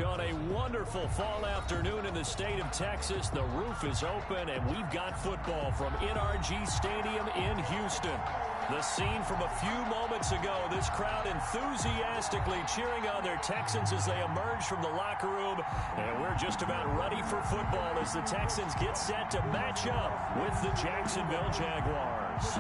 On a wonderful fall afternoon in the state of Texas, the roof is open, and we've got football from NRG Stadium in Houston. The scene from a few moments ago, this crowd enthusiastically cheering on their Texans as they emerge from the locker room. And we're just about ready for football as the Texans get set to match up with the Jacksonville Jaguars.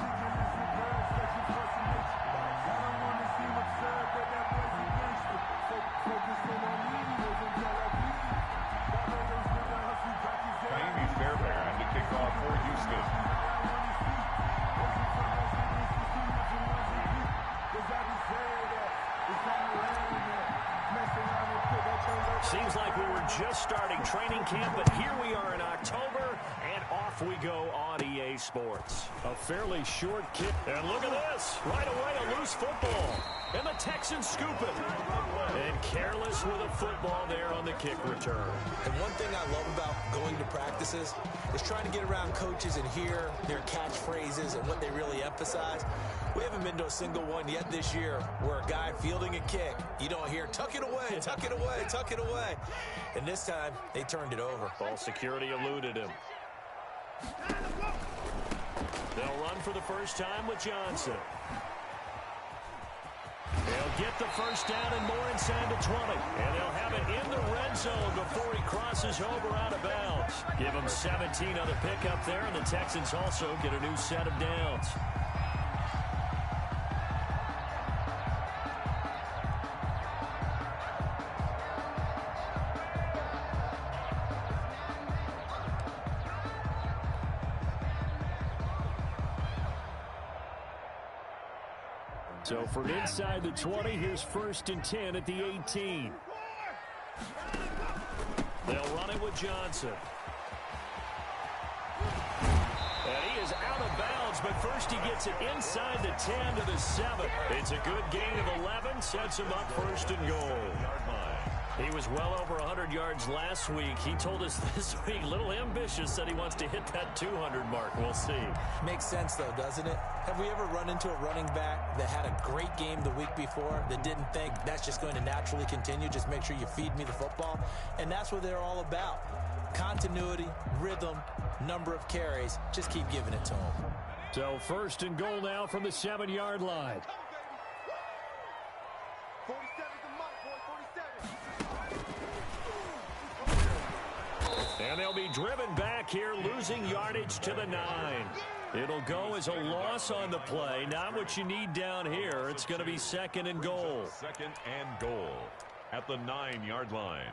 Seems like we were just starting training camp, but here we are in October, and off we go on EA Sports. A fairly short kick. And look at this. Right away, a loose football. And the Texans scoop it. And careless with a football there on the kick return. And one thing I love about going to practices is trying to get around coaches and hear their catchphrases and what they really emphasize. We haven't been to a single one yet this year where a guy fielding a kick, you don't hear, tuck it away, tuck it away, tuck it away. And this time, they turned it over. Ball security eluded him. They'll run for the first time with Johnson. They'll get the first down and more inside the 20. And they'll have it in the red zone before he crosses over out of bounds. Give him 17 on the pickup there, and the Texans also get a new set of downs. So from inside the 20, here's 1st and 10 at the 18. They'll run it with Johnson. And he is out of bounds, but first he gets it inside the 10 to the 7. It's a good gain of 11, sets him up 1st and goal. He was well over 100 yards last week. He told us this week, a little ambitious, said he wants to hit that 200 mark. We'll see. Makes sense, though, doesn't it? Have we ever run into a running back that had a great game the week before that didn't think that's just going to naturally continue? Just make sure you feed me the football. And that's what they're all about. Continuity, rhythm, number of carries. Just keep giving it to them. So 1st and goal now from the 7-yard line. And they'll be driven back here, losing yardage to the 9. It'll go as a loss on the play. Not what you need down here. It's going to be 2nd and goal. 2nd and goal at the 9-yard line.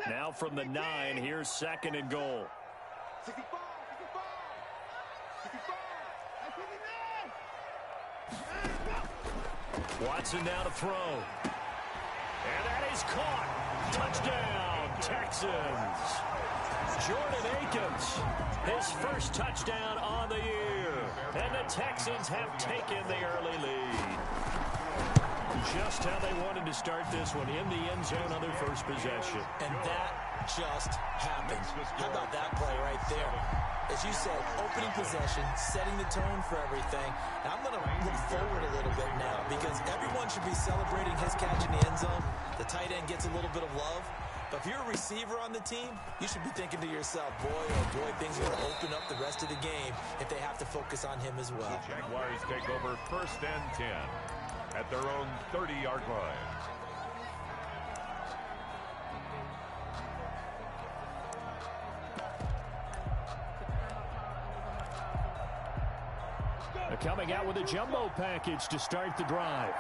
Now from the 9, here's 2nd and goal. Watson now to throw. And that is caught. Touchdown, Texans. Jordan Akins, his first touchdown on the year. And the Texans have taken the early lead. Just how they wanted to start this one, in the end zone on their first possession. And that just happened. How about that play right there? As you said, opening possession, setting the tone for everything. And I'm going to look forward a little bit now because everyone should be celebrating his catch in the end zone. The tight end gets a little bit of love. But if you're a receiver on the team, you should be thinking to yourself, boy, oh boy, things are going to open up the rest of the game if they have to focus on him as well. The Jaguars take over 1st and 10 at their own 30-yard line. Coming out with a jumbo package to start the drive.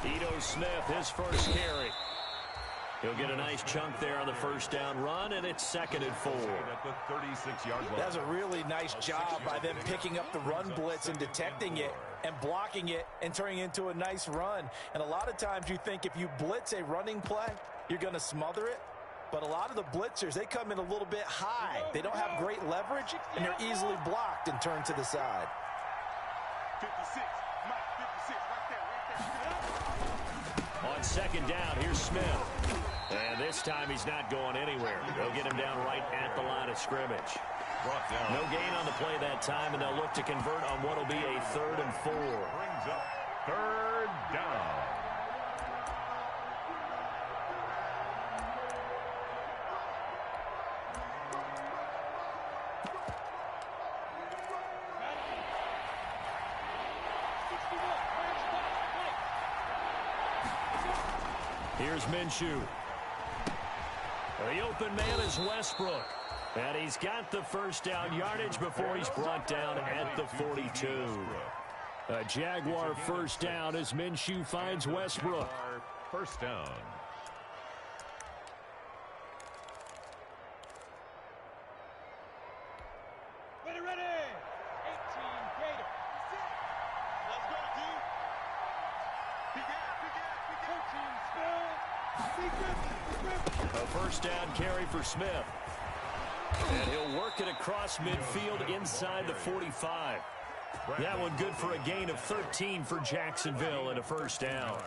Ito Smith, his first carry. He'll get a nice chunk there on the first down run, and it's 2nd and 4. At the 36-yard line. That's a really nice job by them picking up the run blitz and detecting it and blocking it and turning it into a nice run. And a lot of times you think if you blitz a running play, you're going to smother it. But a lot of the blitzers, they come in a little bit high. They don't have great leverage, and they're easily blocked and turned to the side. 56. Mike, 56. Right there. On second down, here's Smith. And this time he's not going anywhere. They'll get him down right at the line of scrimmage. No gain on the play that time, and they'll look to convert on what will be a 3rd and 4. Brings up 3rd down. Here's Minshew. The open man is Westbrook. And he's got the first down yardage before he's brought down at the 42. A Jaguar first down as Minshew finds Westbrook. First down. Ready, ready. 18 Gator. Let's go, dude. A first down carry for Smith. And he'll work it across midfield inside the 45. That one good for a gain of 13 for Jacksonville and a first down.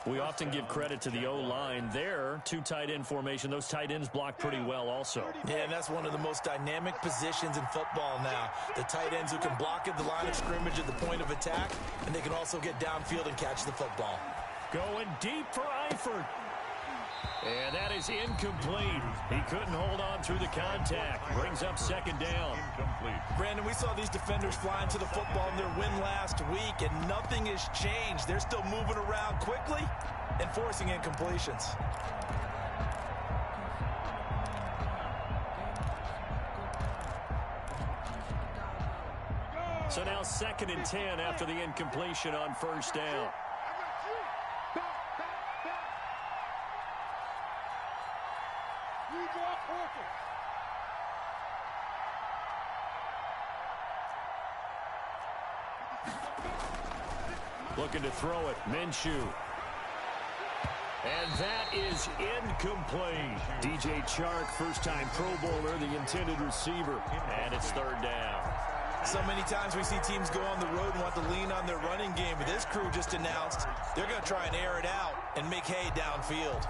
We often give credit to the O-line there. 2 tight end formation. Those tight ends block pretty well also. Yeah, and that's one of the most dynamic positions in football now. The tight ends who can block at the line of scrimmage at the point of attack, and they can also get downfield and catch the football. Going deep for Eifert. And that is incomplete. He couldn't hold on through the contact. Brings up second down. Incomplete. Brandon, we saw these defenders flying to the football in their win last week, and nothing has changed. They're still moving around quickly and forcing incompletions. So now 2nd and 10 after the incompletion on first down. Looking to throw it, Minshew. And that is incomplete. DJ Chark, first-time Pro Bowler, the intended receiver. And it's 3rd down. So many times we see teams go on the road and want to lean on their running game, but this crew just announced they're going to try and air it out and make hay downfield.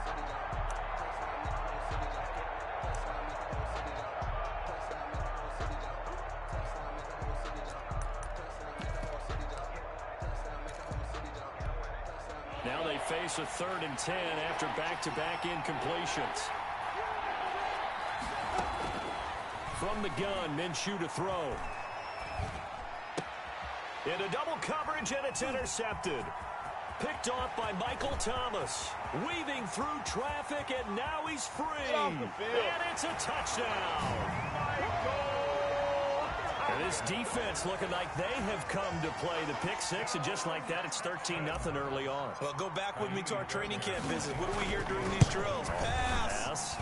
Now they face a 3rd and 10 after back-to-back incompletions. From the gun, Minshew to throw. Into double coverage, and it's intercepted. Picked off by Michael Thomas. Weaving through traffic, and now he's free. And it's a touchdown. And this defense looking like they have come to play the pick six, and just like that, it's 13-0 early on. Well, go back with me to our training camp visit. What do we hear during these drills? Pass.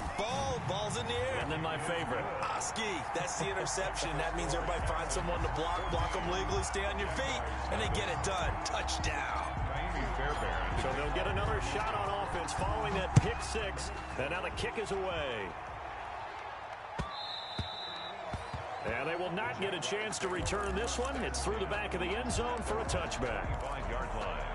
Ball's in the air. And then my favorite. Ski, that's the interception. That means everybody finds someone to block them legally, stay on your feet, and they get it done. Touchdown. So they'll get another shot on offense following that pick six, and now the kick is away. And they will not get a chance to return this one. It's through the back of the end zone for a touchback. 5-yard line.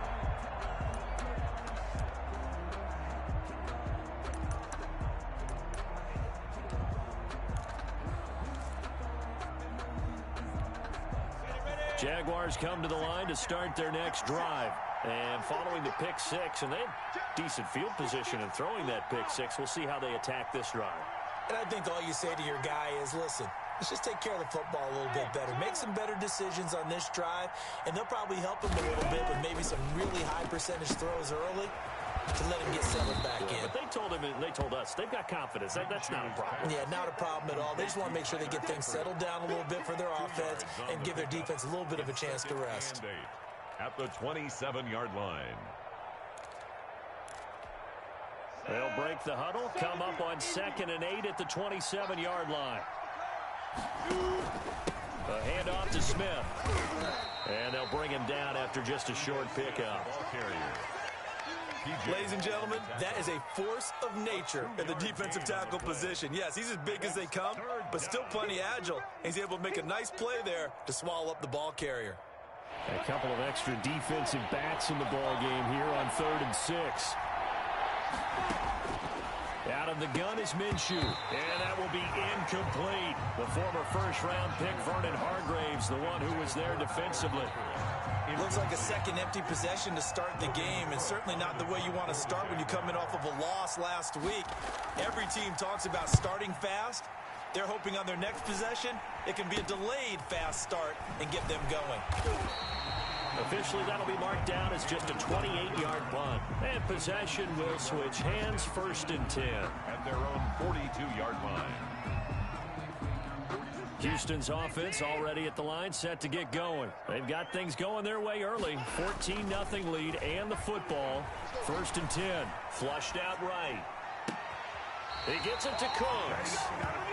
Jaguars come to the line to start their next drive. And following the pick six, and they have decent field position in throwing that pick six. We'll see how they attack this drive. And I think all you say to your guy is, listen, let's just take care of the football a little bit better. Make some better decisions on this drive, and they'll probably help him a little bit with maybe some really high percentage throws early to let him get settled back in. But they told him, and they told us, they've got confidence. That's not a problem. Yeah, not a problem at all. They just want to make sure they get things settled down a little bit for their offense and give their defense a little bit of a chance to rest. At the 27-yard line. They'll break the huddle, come up on 2nd and 8 at the 27-yard line. A handoff to Smith. And they'll bring him down after just a short pickup. Ladies and gentlemen, that is a force of nature in the defensive tackle position. Yes, he's as big as they come, but still plenty agile. He's able to make a nice play there to swallow up the ball carrier. A couple of extra defensive backs in the ball game here on 3rd and 6. Out of the gun is Minshew, and that will be incomplete. The former first-round pick, Vernon Hargraves, the one who was there defensively. It looks like a second empty possession to start the game, and certainly not the way you want to start when you're coming off of a loss last week. Every team talks about starting fast. They're hoping on their next possession, it can be a delayed fast start and get them going. Officially, that'll be marked down as just a 28-yard punt. And possession will switch hands, 1st and 10. At their own 42-yard line. Houston's offense already at the line, set to get going. They've got things going their way early. 14-0 lead and the football. 1st and 10. Flushed out right. He gets it to Cooks.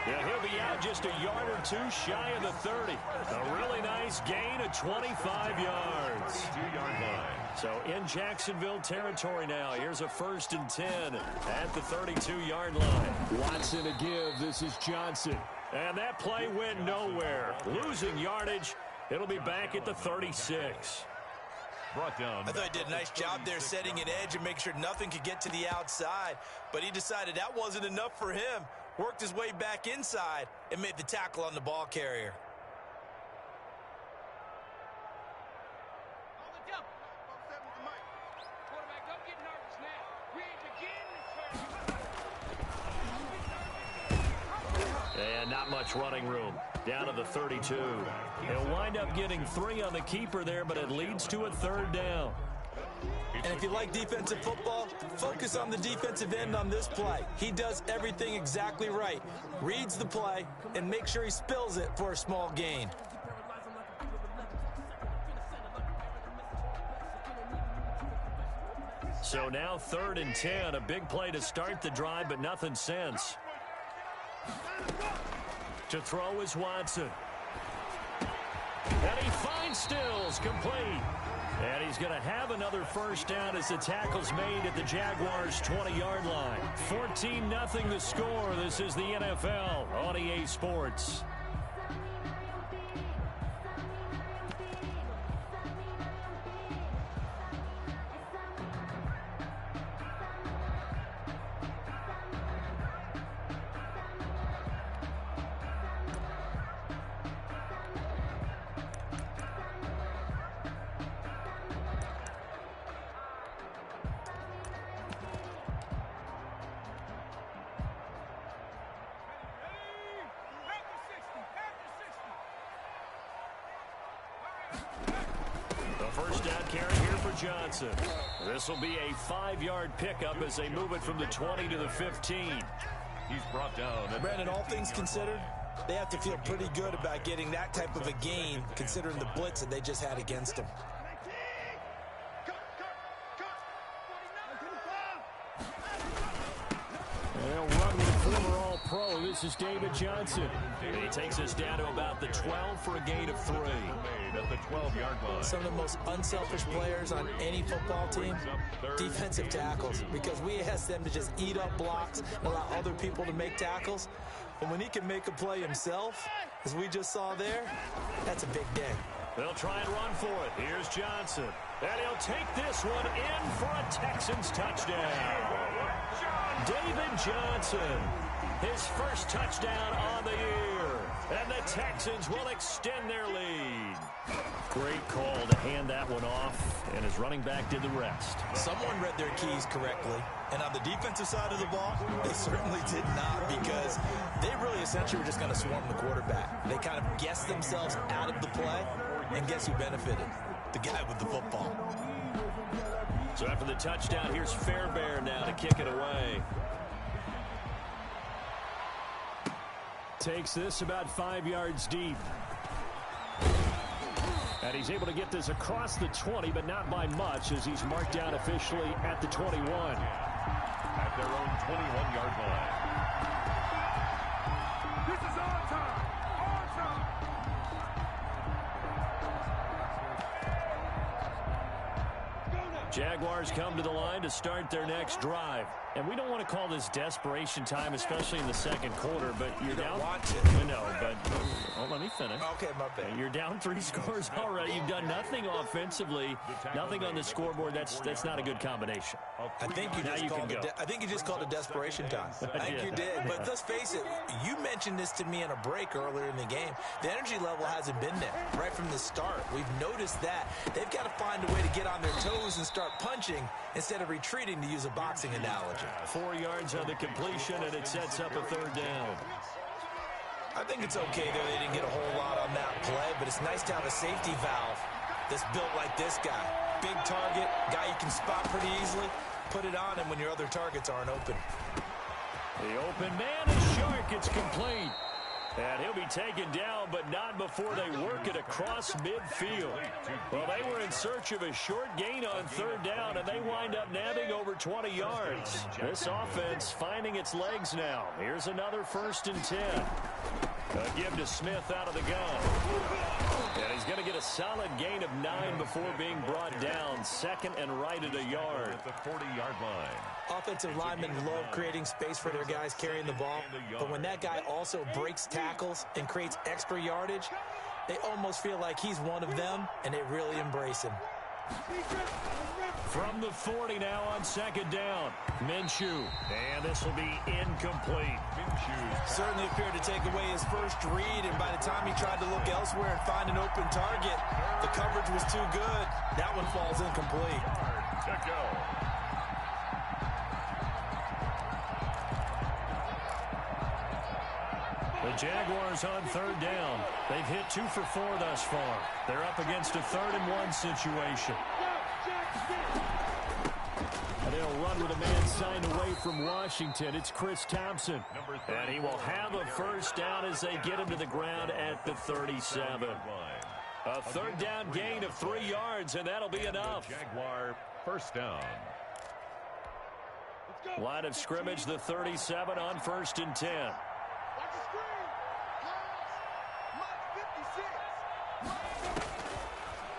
Yeah, he'll be out just a yard or 2 shy of the 30. A really nice gain of 25 yards. 2-yard line. So in Jacksonville territory now. Here's a 1st and 10 at the 32-yard line. Watson to give. This is Johnson. And that play went nowhere. Losing yardage. It'll be back at the 36. Brought down. I thought he did a nice job there setting an edge and make sure nothing could get to the outside. But he decided that wasn't enough for him. Worked his way back inside and made the tackle on the ball carrier. And not much running room. Down to the 32. He'll wind up getting 3 on the keeper there, but it leads to a 3rd down. And if you like defensive football, focus on the defensive end on this play. He does everything exactly right. Reads the play and makes sure he spills it for a small gain. So now 3rd and 10. A big play to start the drive, but nothing since. To throw is Watson. And he finds Stills, complete. And he's going to have another 1st down as the tackle's made at the Jaguars' 20-yard line. 14-0 the score. This is the NFL on EA Sports. First down carry here for Johnson. This will be a 5-yard pickup as they move it from the 20 to the 15. He's brought down. Brandon, all things considered, they have to feel pretty good about getting that type of a gain considering the blitz that they just had against them. They'll run with former All-Pro. This is David Johnson. He takes us down to about the 12 for a gain of 3. At the 12-yard line. Some of the most unselfish players on any football team, defensive tackles, because we ask them to just eat up blocks and allow other people to make tackles. But when he can make a play himself, as we just saw there, that's a big day. They'll try and run for it. Here's Johnson. And he'll take this one in for a Texans touchdown. David Johnson, his first touchdown on the year. And the Texans will extend their lead. Great call to hand that one off, and his running back did the rest. Someone read their keys correctly, and on the defensive side of the ball, they certainly did not, because they really essentially were just going to swarm the quarterback. They kind of guessed themselves out of the play, and guess who benefited? The guy with the football. So after the touchdown, here's Fairbairn now to kick it away. Takes this about 5 yards deep. And he's able to get this across the 20, but not by much, as he's marked down officially at the 21. At their own 21-yard line. This is our time. Our time. Jaguars come to the line to start their next drive. And we don't want to call this desperation time, especially in the second quarter, but you're down. No, but let me finish. Okay, my bad. You're down 3 scores already. You've done nothing offensively, nothing on the scoreboard. That's not a good combination. I think you just called it desperation time. I think you did. But let's face it, you mentioned this to me in a break earlier in the game. The energy level hasn't been there right from the start. We've noticed that. They've got to find a way to get on their toes and start punching instead of retreating, to use a boxing analogy. 4 yards on the completion, and it sets up a 3rd down. I think it's okay there. They didn't get a whole lot on that play, but it's nice to have a safety valve that's built like this guy. Big target, guy you can spot pretty easily. Put it on him when your other targets aren't open. The open man is Shark. It's complete. And he'll be taken down, but not before they work it across midfield. Well, they were in search of a short gain on 3rd down, and they wind up nabbing over 20 yards. This offense finding its legs now. Here's another 1st and 10. A give to Smith out of the gun. And he's going to get a solid gain of 9 before being brought down. 2nd and right at a yard. At the 40-yard line. Offensive linemen love creating space for their guys carrying the ball, but when that guy also breaks tackles and creates extra yardage, they almost feel like he's one of them, and they really embrace him. From the 40 now on 2nd down. Minshew. And this will be incomplete. Certainly appeared to take away his first read, and by the time he tried to look elsewhere and find an open target, the coverage was too good. That one falls incomplete. To go. The Jaguars on 3rd down. They've hit 2 for 4 thus far. They're up against a 3rd and 1 situation. And they'll run with a man signed away from Washington. It's Chris Thompson. And he will have a 1st down as they get him to the ground at the 37. A 3rd down gain of 3 yards, and that'll be enough. Jaguar 1st down. Line of scrimmage, the 37 on 1st and 10.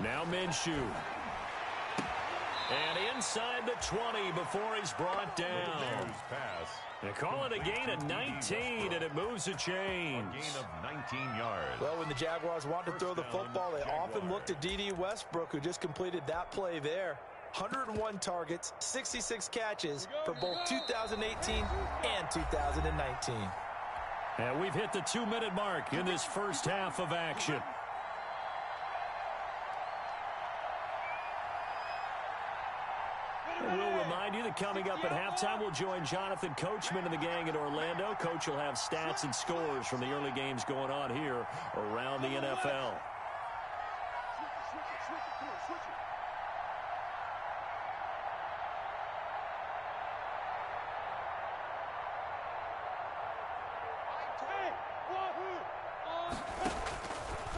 Now Minshew. And inside the 20 before he's brought down. They call it a gain of 19, and it moves the chains. A gain of 19 yards. Well, when the Jaguars want to throw the football, they often look to D.D. Westbrook, who just completed that play there. 101 targets, 66 catches for both 2018 and 2019. And we've hit the 2-minute mark in this first half of action. We'll remind you that coming up at halftime, we'll join Jonathan Coachman and the gang in Orlando. Coach will have stats and scores from the early games going on here around the NFL.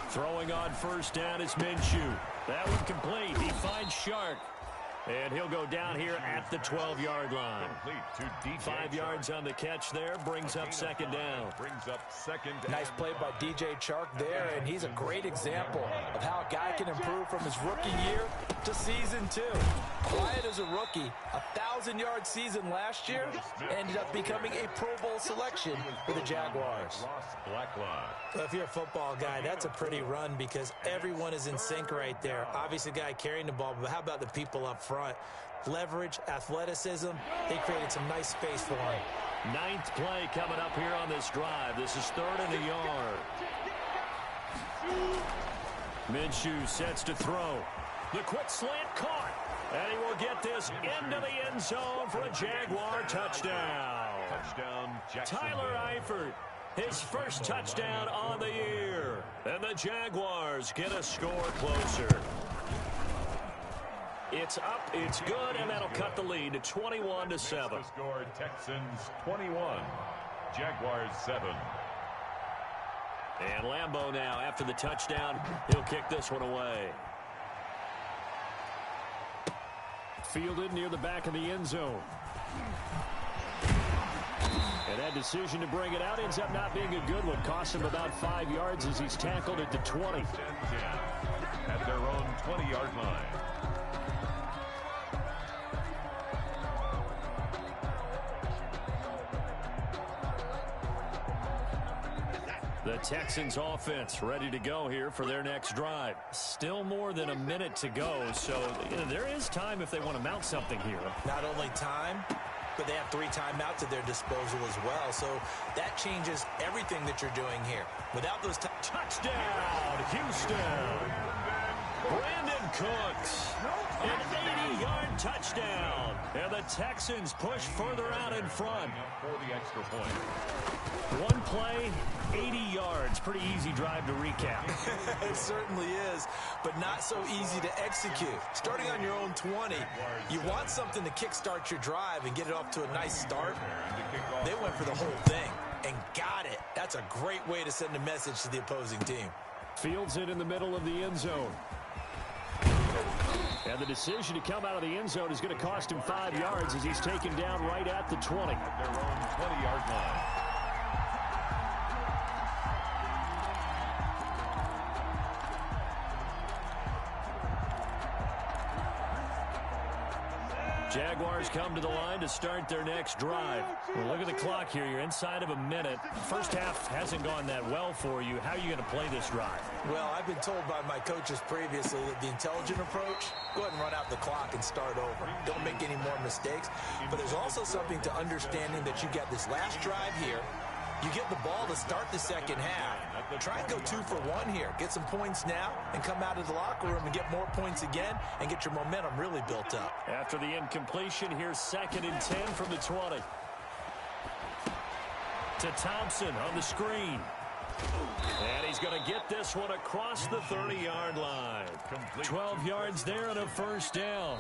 Throwing on 1st down is Minshew. That one complete. He finds Shark. And he'll go down here at the 12-yard line. 5 yards on the catch there. Brings up 2nd down. Nice play by DJ Chark there, and he's a great example of how a guy can improve from his rookie year to season 2. Quiet as a rookie, 1,000-yard season last year, ended up becoming a Pro Bowl selection for the Jaguars. Well, if you're a football guy, that's a pretty run because everyone is in sync right there. Obviously, the guy carrying the ball, but how about the people up front? Leverage, athleticism, they created some nice space for him. 9th play coming up here on this drive. This is 3rd and a yard. Minshew sets to throw. The quick slant caught. And he will get this into the end zone for a Jaguar touchdown. Tyler Eifert, his first touchdown on the year. And the Jaguars get a score closer. It's up, it's good, and that'll cut the lead to 21-7. Score Texans 21, Jaguars 7. And Lambeau now, after the touchdown, he'll kick this one away. Fielded near the back of the end zone. And that decision to bring it out ends up not being a good one. Costs him about 5 yards as he's tackled at the 20. At their own 20-yard line. Texans offense ready to go here for their next drive. Still more than a minute to go, so there is time if they want to mount something here. Not only time, but they have 3 timeouts at their disposal as well, so that changes everything that you're doing here. Without those touchdown, Houston! Brandon Cooks, an 80-yard touchdown, and the Texans push further out in front. For the extra point. One play, 80 yards. Pretty easy drive to recap. It certainly is, but not so easy to execute. Starting on your own 20, you want something to kickstart your drive and get it off to a nice start. They went for the whole thing and got it. That's a great way to send a message to the opposing team. Fields it in the middle of the end zone. And the decision to come out of the end zone is going to cost him 5 yards as he's taken down right at the 20. At their own 20-yard line. Jaguars come to the line to start their next drive. Well, look at the clock here. You're inside of a minute. First half hasn't gone that well for you. How are you going to play this drive? Well, I've been told by my coaches previously that the intelligent approach, go ahead and run out the clock and start over. Don't make any more mistakes. But there's also something to understanding that you get this last drive here. You get the ball to start the second half. Try and go 2 for 1 here. Get some points now and come out of the locker room and get more points again and get your momentum really built up. After the incompletion, here's 2nd and 10 from the 20. To Thompson on the screen. And he's going to get this one across the 30-yard line. 12 yards there and a first down.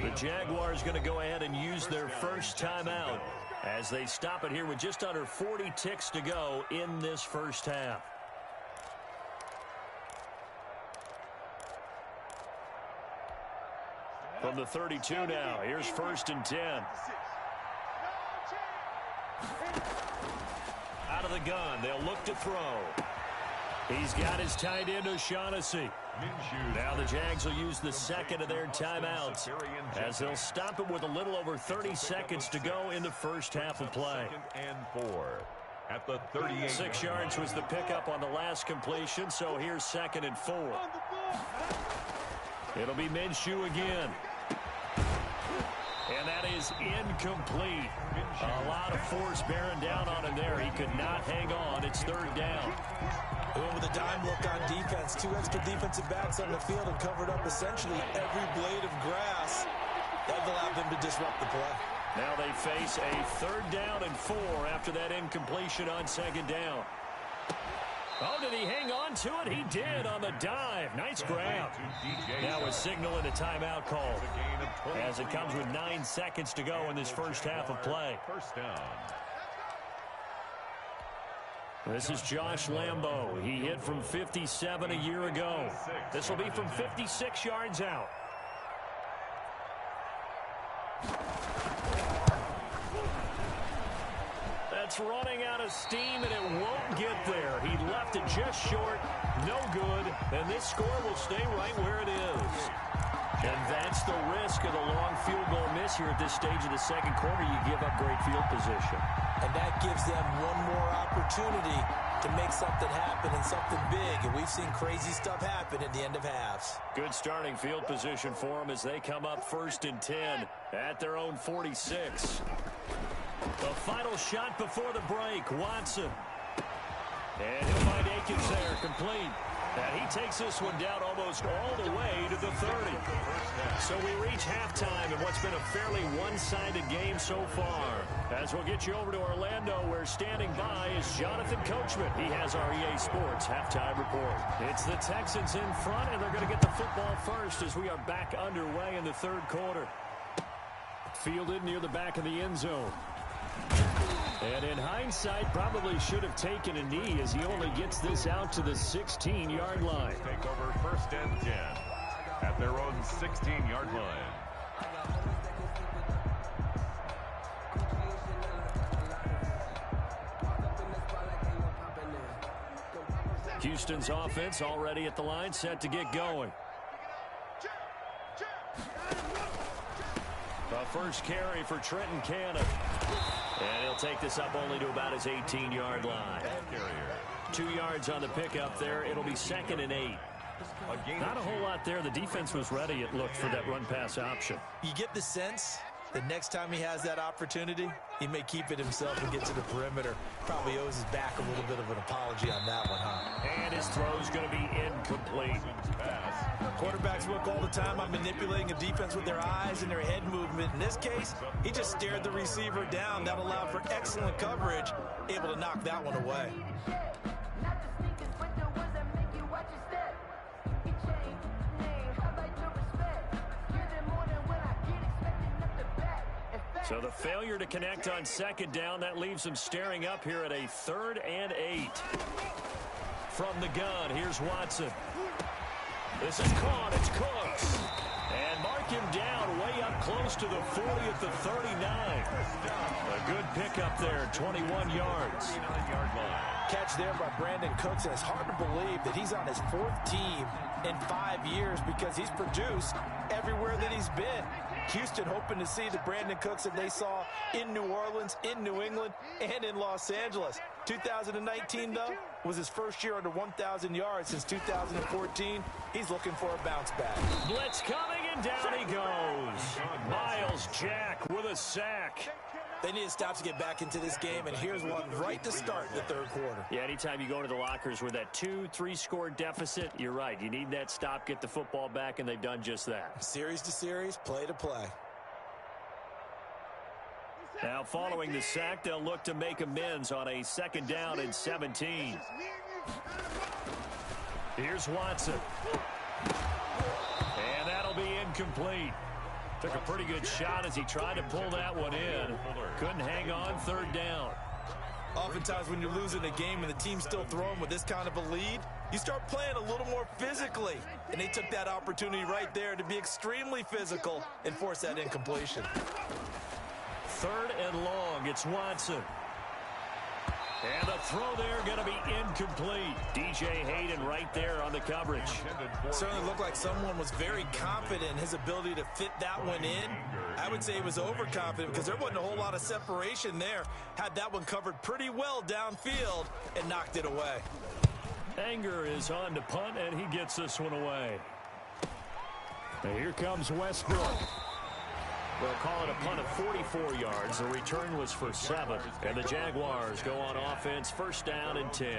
The Jaguars going to go ahead and use their first timeout as they stop it here with just under 40 ticks to go in this first half. From the 32 now, here's 1st and 10. Out of the gun, they'll look to throw. He's got his tight end, O'Shaughnessy. Now the Jags will use the 2nd of their timeouts as they'll stop it with a little over 30 seconds to go in the first half of play. 2nd and 4 at the 38. 6 yards was the pickup on the last completion, so here's 2nd and 4. It'll be Minshew again. And that is incomplete. A lot of force bearing down on him there. He could not hang on. It's 3rd down. With a dime look on defense, 2 extra defensive backs on the field and covered up essentially every blade of grass. That allowed them to disrupt the play. Now they face a 3rd down and 4 after that incompletion on 2nd down. Oh, did he hang on to it? He did on the dive. Nice grab. Now a signal and a timeout call as it comes with 9 seconds to go in this first half of play. First down. This is Josh Lambo. He hit from 57 a year ago. This will be from 56 yards out. That's running out of steam, and it won't get there. He left it just short. No good. And this score will stay right where it is. And that's the risk of the long field goal miss here at this stage of the second quarter. You give up great field position. And that gives them one more opportunity to make something happen and something big. And we've seen crazy stuff happen at the end of halves. Good starting field position for them as they come up 1st and 10 at their own 46. The final shot before the break, Watson. And he'll find Akins there, complete. And he takes this one down almost all the way to the 30. So we reach halftime in what's been a fairly one-sided game so far. As we'll get you over to Orlando, where standing by is Jonathan Coachman. He has our EA Sports halftime report. It's the Texans in front, and they're going to get the football first as we are back underway in the 3rd quarter. Fielded near the back of the end zone. And in hindsight, probably should have taken a knee as he only gets this out to the 16-yard line. Take over 1st and 10 at their own 16-yard line. Houston's offense already at the line, set to get going. The first carry for Trenton Cannon. And he'll take this up only to about his 18-yard line. 2 yards on the pickup there. It'll be 2nd and 8. Not a whole lot there. The defense was ready, it looked, for that run-pass option. You get the sense that next time he has that opportunity, he may keep it himself and get to the perimeter. Probably owes his back a little bit of an apology on that one, huh? And his throw's going to be incomplete. Quarterbacks work all the time on manipulating a defense with their eyes and their head movement. In this case, he just stared the receiver down. That allowed for excellent coverage, able to knock that one away. So the failure to connect on 2nd down, that leaves him staring up here at a 3rd and 8. From the gun, here's Watson. This is caught. It's Cooks. And mark him down way up close to the 40 at the 39. A good pickup there, 21 yards. Catch there by Brandon Cooks, and it's hard to believe that he's on his 4th team in 5 years because he's produced everywhere that he's been. Houston hoping to see the Brandon Cooks that they saw in New Orleans, in New England, and in Los Angeles. 2019, though, was his first year under 1,000 yards since 2014. He's looking for a bounce back. Blitz coming, and down he goes. Miles Jack with a sack. They need to stop to get back into this game, and here's one right to start the 3rd quarter. Yeah, anytime you go to the lockers with that 2-3 score deficit, you're right. You need that stop, get the football back, and they've done just that. Series to series, play to play. Now, following the sack, they'll look to make amends on a 2nd down and 17. Here's Watson. And that'll be incomplete. Took a pretty good shot as he tried to pull that one in. Couldn't hang on, 3rd down. Oftentimes when you're losing a game and the team's still throwing with this kind of a lead, you start playing a little more physically. And they took that opportunity right there to be extremely physical and force that incompletion. 3rd and long, it's Watson. And the throw there going to be incomplete. DJ Hayden right there on the coverage. Certainly looked like someone was very confident in his ability to fit that one in. I would say he was overconfident because there wasn't a whole lot of separation there. Had that one covered pretty well downfield and knocked it away. Anger is on to punt, and he gets this one away. And here comes Westbrook. We'll call it a punt of 44 yards. The return was for 7. And the Jaguars go on offense, 1st down and 10.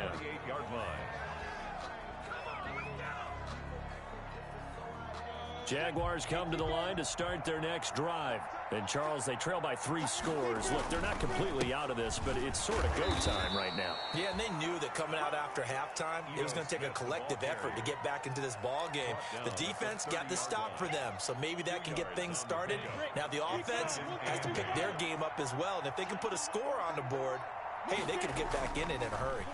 Jaguars come to the line to start their next drive. And, Charles, they trail by 3 scores. Look, they're not completely out of this, but it's sort of go time right now. Yeah, and they knew that coming out after halftime, it was going to take a collective effort to get back into this ball game. The defense got the stop for them, so maybe that can get things started. Now the offense has to pick their game up as well, and if they can put a score on the board, hey, they can get back in it in a hurry.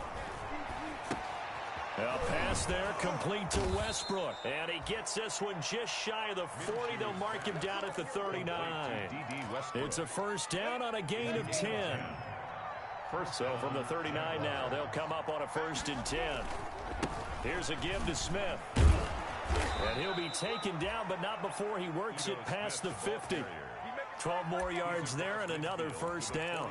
A pass there, complete to Westbrook. And he gets this one just shy of the 40. They'll mark him down at the 39. It's a 1st down on a gain of 10. So from the 39 now, they'll come up on a 1st and 10. Here's a give to Smith. And he'll be taken down, but not before he works it past the 50. 12 more yards there and another 1st down.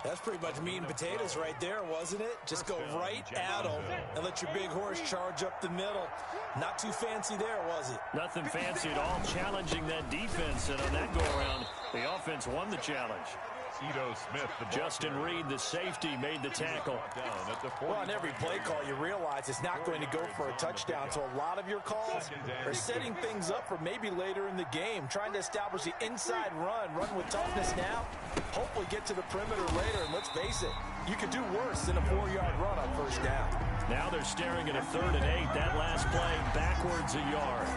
That's pretty much meat and potatoes right there, wasn't it? Just go right at them and let your big horse charge up the middle. Not too fancy there, was it? Nothing fancy at all, challenging that defense. And on that go-around, the offense won the challenge. Justin Reed, the safety, made the tackle. Well, on every play call, you realize it's not going to go for a touchdown. So a lot of your calls are setting things up for maybe later in the game, trying to establish the inside run with toughness now, hopefully get to the perimeter later. And let's face it, you could do worse than a 4-yard run on 1st down. Now they're staring at a 3rd and 8. That last play backwards a yard.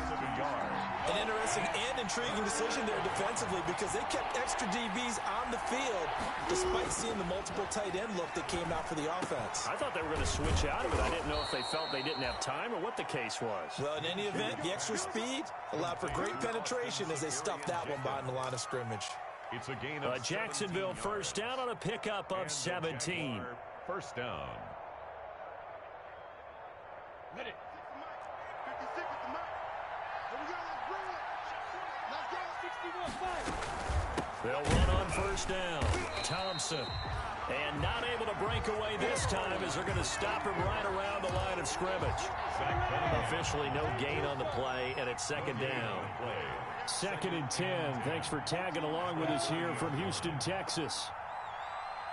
An interesting and intriguing decision there defensively because they kept extra DBs on the field despite seeing the multiple tight end look that came out for the offense. I thought they were going to switch out of it. I didn't know if they felt they didn't have time or what the case was. Well, in any event, the extra speed allowed for great penetration as they stuffed that one behind the line of scrimmage. It's a gain A of Jacksonville 1st down on a pickup of 17. 1st down. They'll run on first down. Thompson. And not able to break away this time as they're going to stop him right around the line of scrimmage. Officially no gain on the play, and it's second down. 2nd and 10. Thanks for tagging along with us here from Houston, Texas.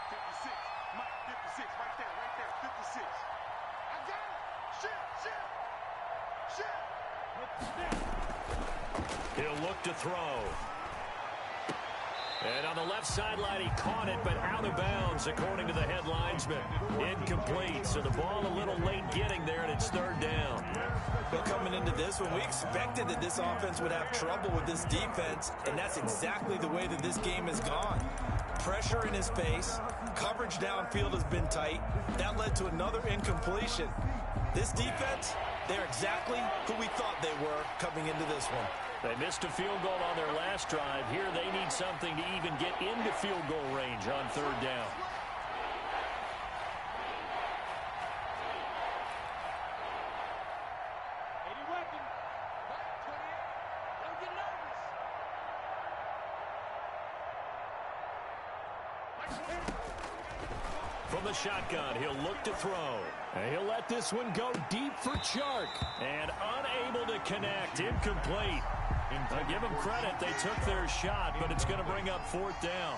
56, Mike, 56, right there, 56. I got it, shit. He'll look to throw. And on the left sideline, he caught it, but out of bounds, according to the head linesman. Incomplete, so the ball a little late getting there, and it's 3rd down. But coming into this one, we expected that this offense would have trouble with this defense, and that's exactly the way that this game has gone. Pressure in his face, coverage downfield has been tight. That led to another incompletion. This defense, they're exactly who we thought they were coming into this one. They missed a field goal on their last drive. Here they need something to even get into field goal range on 3rd down. From the shotgun, he'll look to throw. And he'll let this one go deep for Chark. And unable to connect. Incomplete. I give them credit. They took their shot, but it's going to bring up 4th down.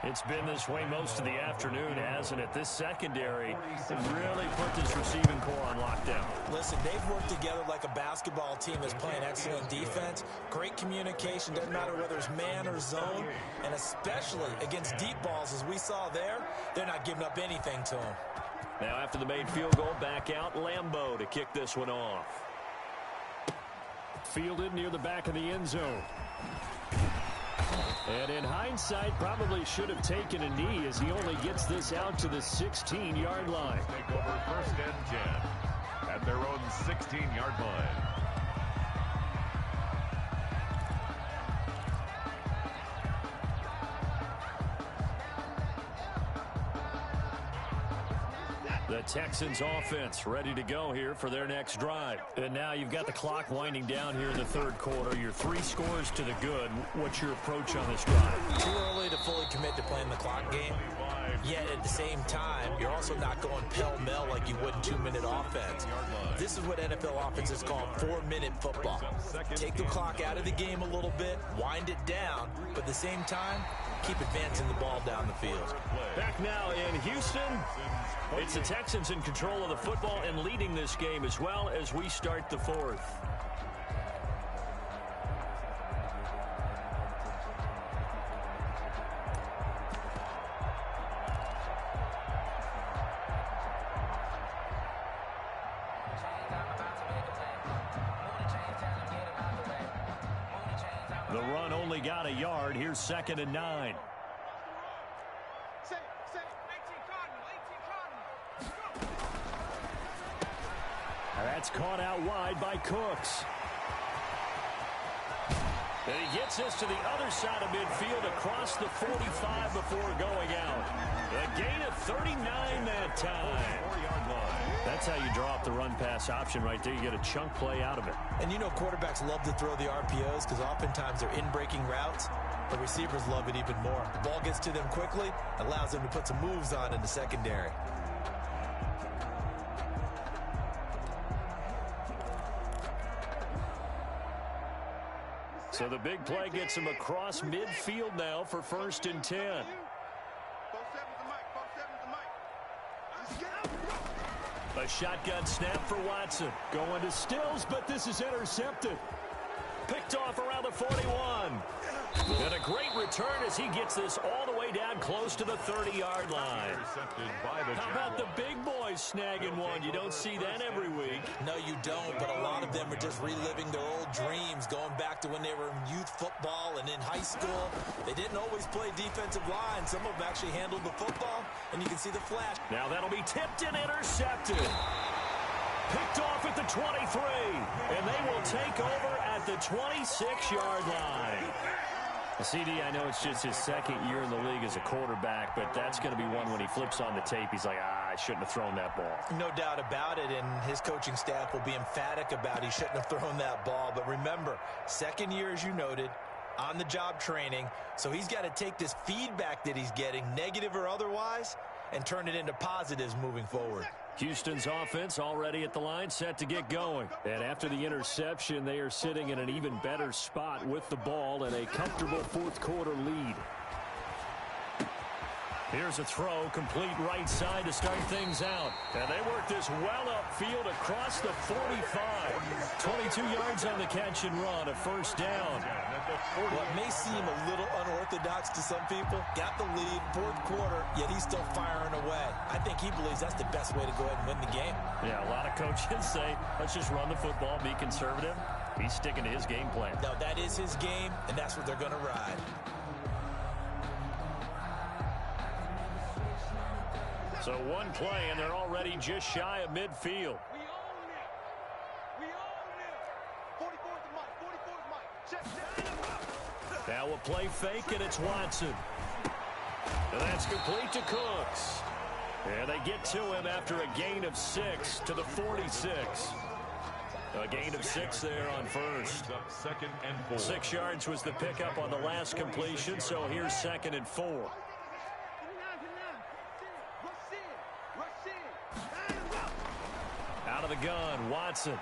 It's been this way most of the afternoon, hasn't it? This secondary really put this receiving core on lockdown. Listen, they've worked together like a basketball team that's playing excellent defense. Great communication, doesn't matter whether it's man or zone. And especially against deep balls, as we saw there, they're not giving up anything to them. Now after the made field goal, back out Lambeau to kick this one off. Fielded near the back of the end zone. And in hindsight, probably should have taken a knee as he only gets this out to the 16-yard line. Take over 1st and 10 at their own 16-yard line. The Texans offense ready to go here for their next drive. And now you've got the clock winding down here in the 3rd quarter. You're 3 scores to the good. What's your approach on this drive? Too early to fully commit to playing the clock game. Yet at the same time, you're also not going pell-mell like you would in 2-minute offense. This is what NFL offenses call 4-minute football. Take the clock out of the game a little bit, wind it down, but at the same time, keep advancing the ball down the field. Back now in Houston, it's the Texans in control of the football and leading this game as well as we start the 4th. The run only got a yard. Here's 2nd and 9. That's caught out wide by Cooks. And he gets this to the other side of midfield across the 45 before going out. A gain of 39 that time. That's how you draw up the run-pass option right there. You get a chunk play out of it. And you know quarterbacks love to throw the RPOs because oftentimes they're in-breaking routes. The receivers love it even more. The ball gets to them quickly, allows them to put some moves on in the secondary. So the big play gets him across midfield now for 1st and 10. A shotgun snap for Watson. Going to Stills, but this is intercepted. Picked off around the 41. And a great return as he gets this all the way down close to the 30-yard line. How about the big boys snagging one? You don't see that every week. No, you don't, but a lot of them are just reliving their old dreams, going back to when they were in youth football and in high school. They didn't always play defensive line. Some of them actually handled the football, and you can see the flash. Now that'll be tipped and intercepted. Picked off at the 23, and they will take over at the 26-yard line. CD, I know it's just his 2nd year in the league as a quarterback, but that's going to be one when he flips on the tape. He's like, I shouldn't have thrown that ball. No doubt about it, and his coaching staff will be emphatic about he shouldn't have thrown that ball. But remember, 2nd year, as you noted, on-the-job training, so he's got to take this feedback that he's getting, negative or otherwise, and turn it into positives moving forward. Houston's offense already at the line, set to get going. And after the interception, they are sitting in an even better spot with the ball and a comfortable fourth-quarter lead. Here's a throw, complete right side to start things out. And they work this well upfield across the 45. 22 yards on the catch and run, a first down. What may seem a little unorthodox to some people, got the lead, fourth quarter, yet he's still firing away. I think he believes that's the best way to go ahead and win the game. Yeah, a lot of coaches say, let's just run the football, be conservative. He's sticking to his game plan. No, that is his game, and that's what they're going to ride. So one play, and they're already just shy of midfield. We own it. We own it. 44's the mic. 44's mic. Check. Now a play fake, and it's Watson. And that's complete to Cooks. And they get to him after a gain of 6 to the 46. A gain of 6 there on first. Second and 4. 6 yards was the pickup on the last completion, so here's second and 4. Out of the gun, Watson.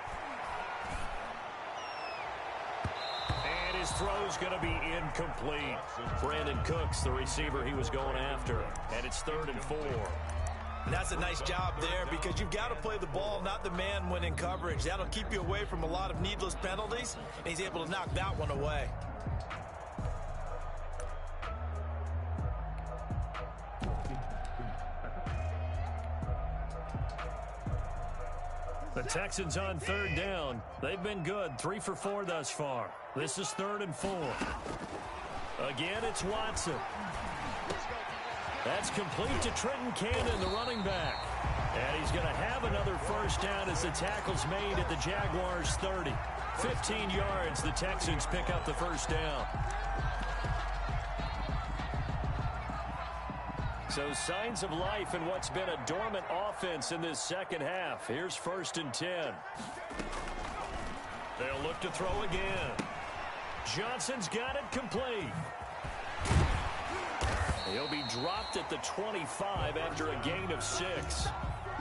And his throw's going to be incomplete. Brandon Cooks, the receiver he was going after. And it's 3rd and 4. And that's a nice job there because you've got to play the ball, not the man when in coverage. That'll keep you away from a lot of needless penalties, and he's able to knock that one away. The Texans on 3rd down. They've been good, 3 for 4 thus far. This is 3rd and 4. Again, it's Watson. That's complete to Trenton Cannon, the running back. And he's going to have another first down as the tackle's made at the Jaguars' 30. 15 yards, the Texans pick up the first down. So signs of life in what's been a dormant offense in this second half. Here's 1st and 10. They'll look to throw again. Johnson's got it complete. He'll be dropped at the 25 after a gain of 6.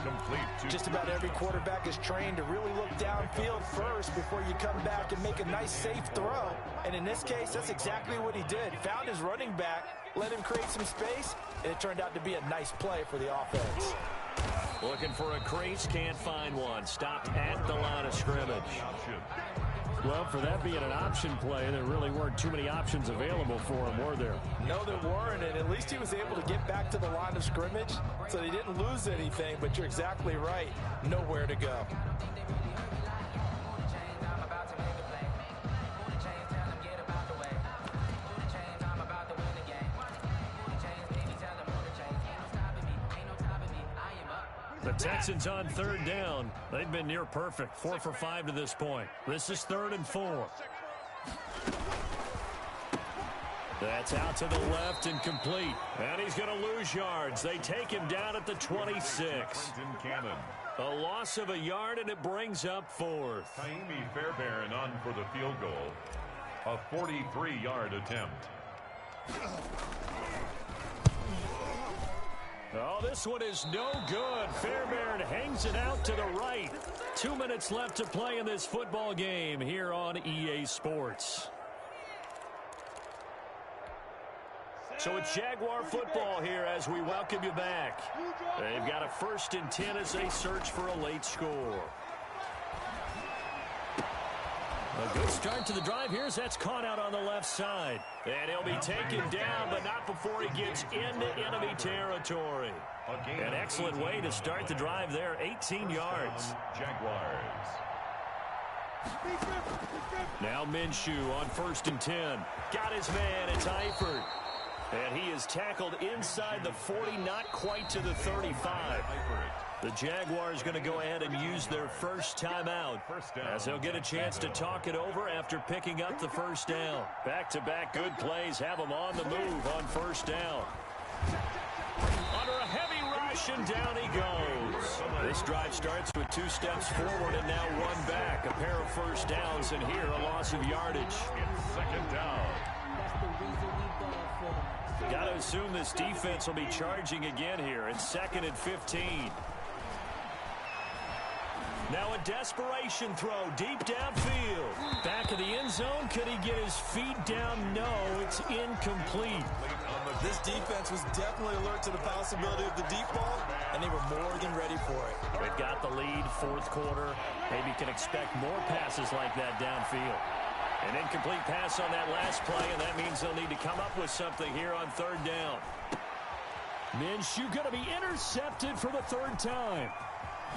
Complete. Just about every quarterback is trained to really look downfield first before you come back and make a nice, safe throw. And in this case, that's exactly what he did. Found his running back, let him create some space, and it turned out to be a nice play for the offense. Looking for a crease, can't find one. Stopped at the line of scrimmage. Well, for that being an option play, there really weren't too many options available for him, were there? No, there weren't, and at least he was able to get back to the line of scrimmage, so they didn't lose anything, but you're exactly right. Nowhere to go. The Texans on 3rd down. They've been near perfect. 4 for 5 to this point. This is 3rd and 4. That's out to the left and complete. And he's going to lose yards. They take him down at the 26. A loss of a yard, and it brings up 4th. Taimi Fairbairn on for the field goal. A 43-yard attempt. Oh, this one is no good. Fairbairn hangs it out to the right. 2 minutes left to play in this football game here on EA Sports. So it's Jaguar football here as we welcome you back. They've got a 1st and 10 as they search for a late score. A good start to the drive here as that's caught out on the left side. And he'll be taken down, but not before he gets into enemy territory. An excellent way to start the drive there, 18 yards. Jaguars. Now Minshew on 1st and 10. Got his man, it's Eifert. And he is tackled inside the 40, not quite to the 35. The Jaguars going to go ahead and use their first timeout as they'll get a chance to talk it over after picking up the first down. Back-to-back good plays have them on the move on 1st down. Under a heavy rush, and down he goes. This drive starts with 2 steps forward and now 1 back. A pair of first downs, and here a loss of yardage. It's 2nd down. Got to assume this defense will be charging again here. It's 2nd and 15. Now a desperation throw deep downfield. Back of the end zone. Could he get his feet down? No, it's incomplete. This defense was definitely alert to the possibility of the deep ball, and they were more than ready for it. They've got the lead, 4th quarter. Maybe can expect more passes like that downfield. An incomplete pass on that last play, and that means they'll need to come up with something here on 3rd down. Minshew going to be intercepted for the 3rd time.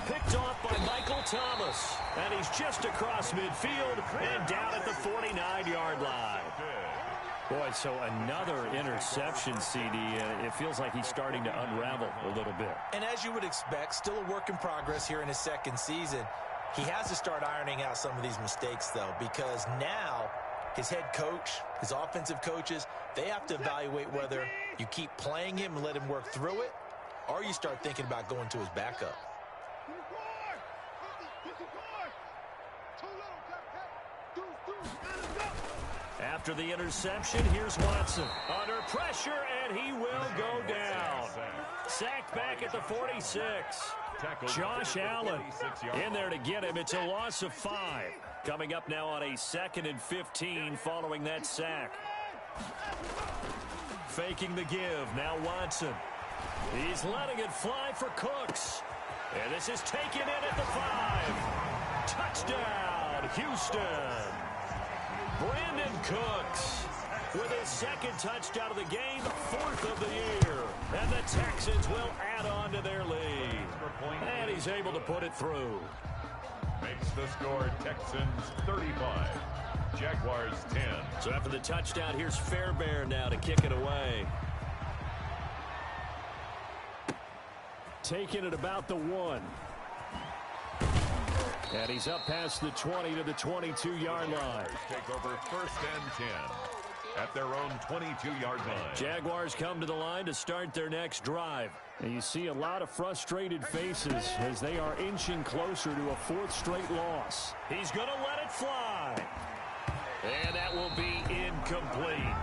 Picked off by Michael Thomas. And he's just across midfield and down at the 49-yard line. Boy, so another interception, CD. It feels like he's starting to unravel a little bit. And as you would expect, still a work in progress here in his 2nd season. He has to start ironing out some of these mistakes, though, because now his head coach, his offensive coaches, they have to evaluate whether you keep playing him and let him work through it, or you start thinking about going to his backup. After the interception, here's Watson. Under pressure, and he will go down. Sacked back at the 46. Josh Allen in there to get him. It's a loss of 5. Coming up now on a 2nd and 15 following that sack. Faking the give. Now Watson. He's letting it fly for Cooks. And this is taken in at the 5. Touchdown, Houston. Brandon Cooks with his 2nd touchdown of the game, 4th of the year. And the Texans will add on to their lead. And he's able to put it through. Makes the score Texans 35, Jaguars 10. So after the touchdown, here's Fairbairn now to kick it away. Taking it about the 1. And he's up past the 20 to the 22-yard line. Take over 1st and 10 at their own 22-yard line. Jaguars come to the line to start their next drive. And you see a lot of frustrated faces as they are inching closer to a 4th straight loss. He's going to let it fly. And that will be incomplete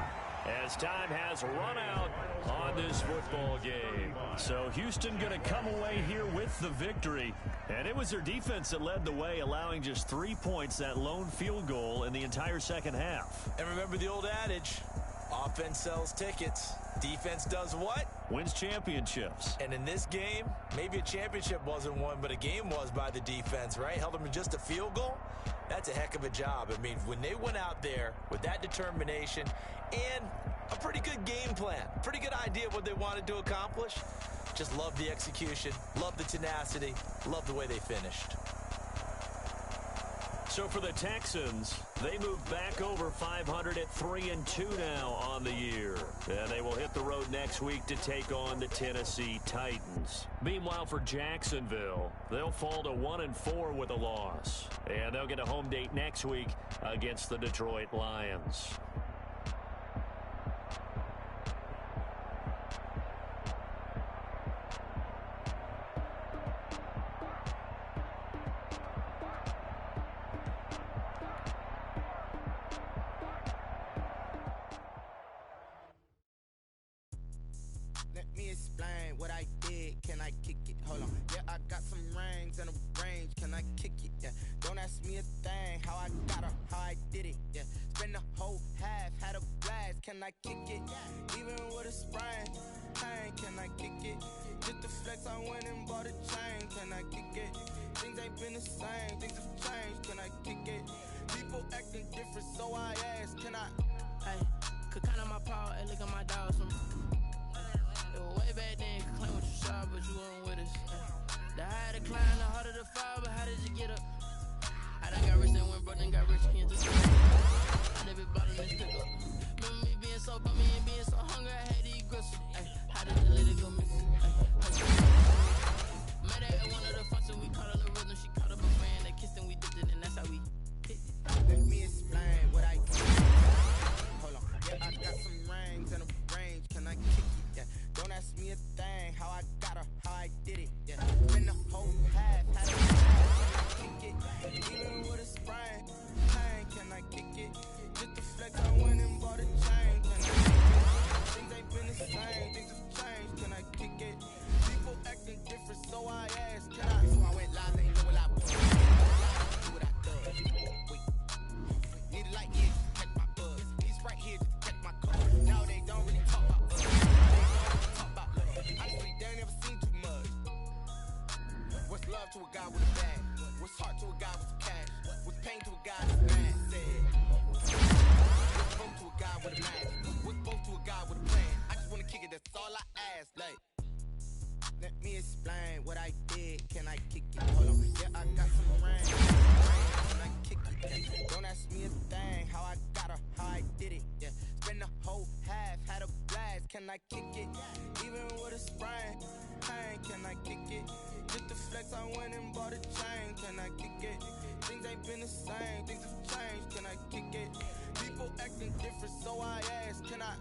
as time has run out on this football game. So Houston going to come away here with the victory. And it was their defense that led the way, allowing just 3 points, that lone field goal in the entire 2nd half. And remember the old adage, offense sells tickets. Defense does what? Wins championships. And in this game, maybe a championship wasn't won, but a game was by the defense, right? Held them to just a field goal. That's a heck of a job. I mean, when they went out there with that determination and a pretty good game plan, pretty good idea of what they wanted to accomplish, just love the execution, love the tenacity, love the way they finished. So for the Texans, they move back over 500 at 3-2 now on the year. And they will hit the road next week to take on the Tennessee Titans. Meanwhile, for Jacksonville, they'll fall to 1-4 with a loss. And they'll get a home date next week against the Detroit Lions. Can I kick it? Even with a sprain, pain, can I kick it? Just to flex, I went and bought a chain. Can I kick it? Things ain't been the same, things have changed. Can I kick it? People acting different, so I ask, can I? Hey, could count on my power, hey, look at my dogs. It was way back then, could claim what you saw, but you weren't with us. The higher the climb, the harder the fall, but how did you get up? I done got rich and went broke, then got rich again, just I never bought in this stick up. Remember me being so bummy and being so hungry, I had to eat gristle. Ay, how did the lady go missing? Met her at one of the functions, we caught her the rhythm. She caught up a friend, they kissed and we dipped it, and that's how we hit it. Let me explain what I can. can I kick it? Even with a sprain, pain, can I kick it? Just the flex, I went and bought a chain, can I kick it? Things ain't been the same, things have changed, can I kick it? People acting different, so I ask, can I